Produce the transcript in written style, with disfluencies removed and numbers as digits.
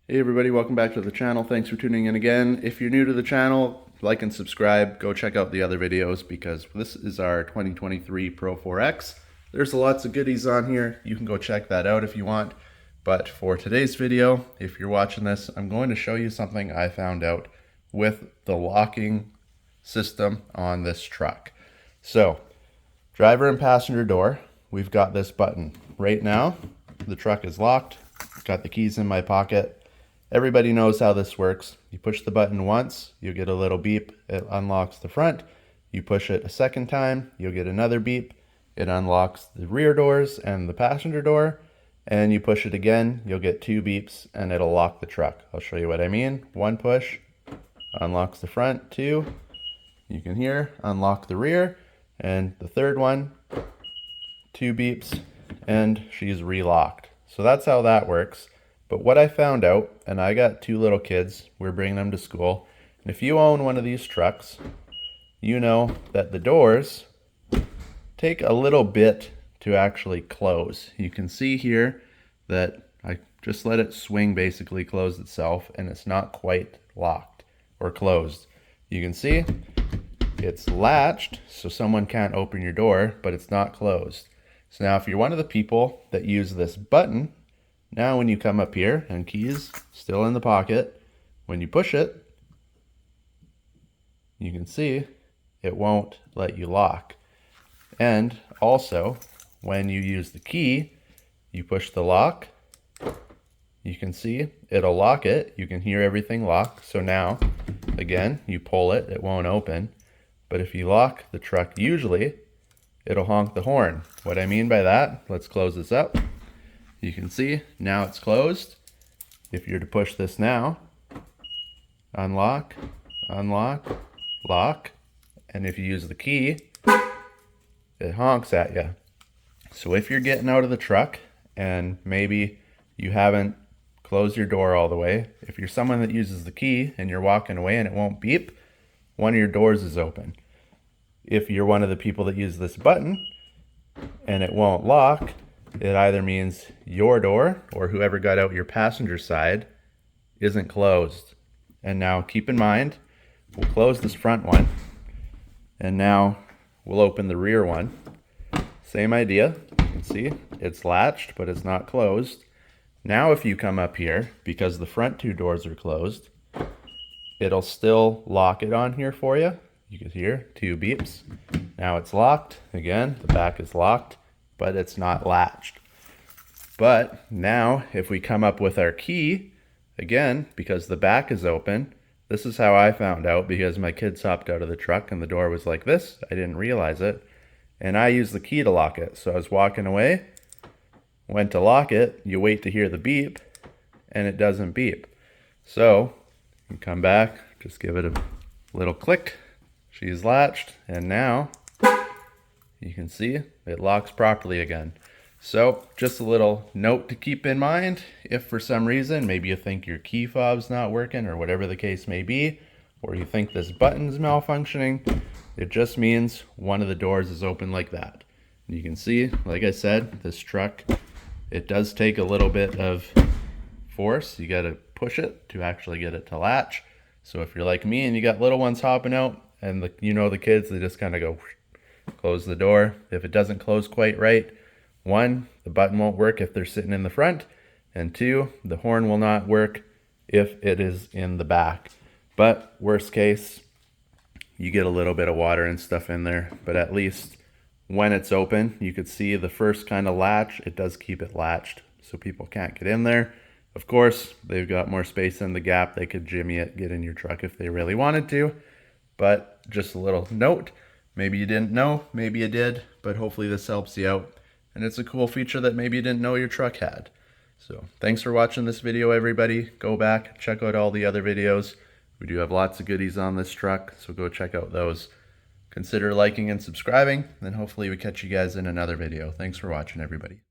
Hey everybody, welcome back to the channel. Thanks for tuning in again. If you're new to the channel, like and subscribe. Go check out the other videos because this is our 2023 Pro-4X. There's lots of goodies on here. You can go check that out if you want. But for today's video, if you're watching this, I'm going to show you something I found out with the locking system on this truck. So, driver and passenger door, we've got this button. Right now, the truck is locked. Got the keys in my pocket. Everybody knows how this works. You push the button once, you get a little beep, it unlocks the front. You push it a second time, you'll get another beep. It unlocks the rear doors and the passenger door. And you push it again, you'll get two beeps and it'll lock the truck. I'll show you what I mean. One push, unlocks the front. Two, you can hear, unlock the rear. And the third one, two beeps, and she's relocked. So that's how that works. But what I found out, and I got two little kids, we're bringing them to school, and if you own one of these trucks, you know that the doors take a little bit to actually close. You can see here that I just let it swing, basically close itself, and it's not quite locked or closed. You can see it's latched, so someone can't open your door, but it's not closed. So now if you're one of the people that use this button, now when you come up here, and keys still in the pocket, when you push it, you can see it won't let you lock. And also, when you use the key, you push the lock, you can see it'll lock it. You can hear everything lock. So now, again, you pull it, it won't open. But if you lock the truck, usually it'll honk the horn. What I mean by that, let's close this up. You can see now it's closed. If you're to push this now, unlock, unlock, lock, and if you use the key, it honks at you. So if you're getting out of the truck and maybe you haven't closed your door all the way, if you're someone that uses the key and you're walking away and it won't beep, one of your doors is open. If you're one of the people that use this button and it won't lock, it either means your door or whoever got out your passenger side isn't closed. And now keep in mind, we'll close this front one and now we'll open the rear one. Same idea. You can see it's latched, but it's not closed. Now if you come up here, because the front two doors are closed, it'll still lock it on here for you. You can hear two beeps. Now it's locked. Again, the back is locked, but it's not latched. But now if we come up with our key, again, because the back is open, this is how I found out, because my kids hopped out of the truck and the door was like this. I didn't realize it. And I used the key to lock it. So I was walking away, went to lock it, you wait to hear the beep, and it doesn't beep. So you come back, just give it a little click. She's latched, and now you can see it locks properly again. So just a little note to keep in mind. If for some reason, maybe you think your key fob's not working or whatever the case may be, or you think this button's malfunctioning, it just means one of the doors is open like that. And you can see, like I said, this truck, it does take a little bit of force. You got to push it to actually get it to latch. So if you're like me and you got little ones hopping out and the kids, they just kind of go close the door. If it doesn't close quite right, one, the button won't work if they're sitting in the front, and two, the horn will not work if it is in the back. But worst case, you get a little bit of water and stuff in there, but at least when it's open, you could see the first kind of latch, it does keep it latched so people can't get in there. Of course, they've got more space in the gap. They could jimmy it, get in your truck if they really wanted to. But just a little note, maybe you didn't know, maybe you did, but hopefully this helps you out. And it's a cool feature that maybe you didn't know your truck had. So thanks for watching this video, everybody. Go back, check out all the other videos. We do have lots of goodies on this truck, so go check out those. Consider liking and subscribing, and hopefully we catch you guys in another video. Thanks for watching, everybody.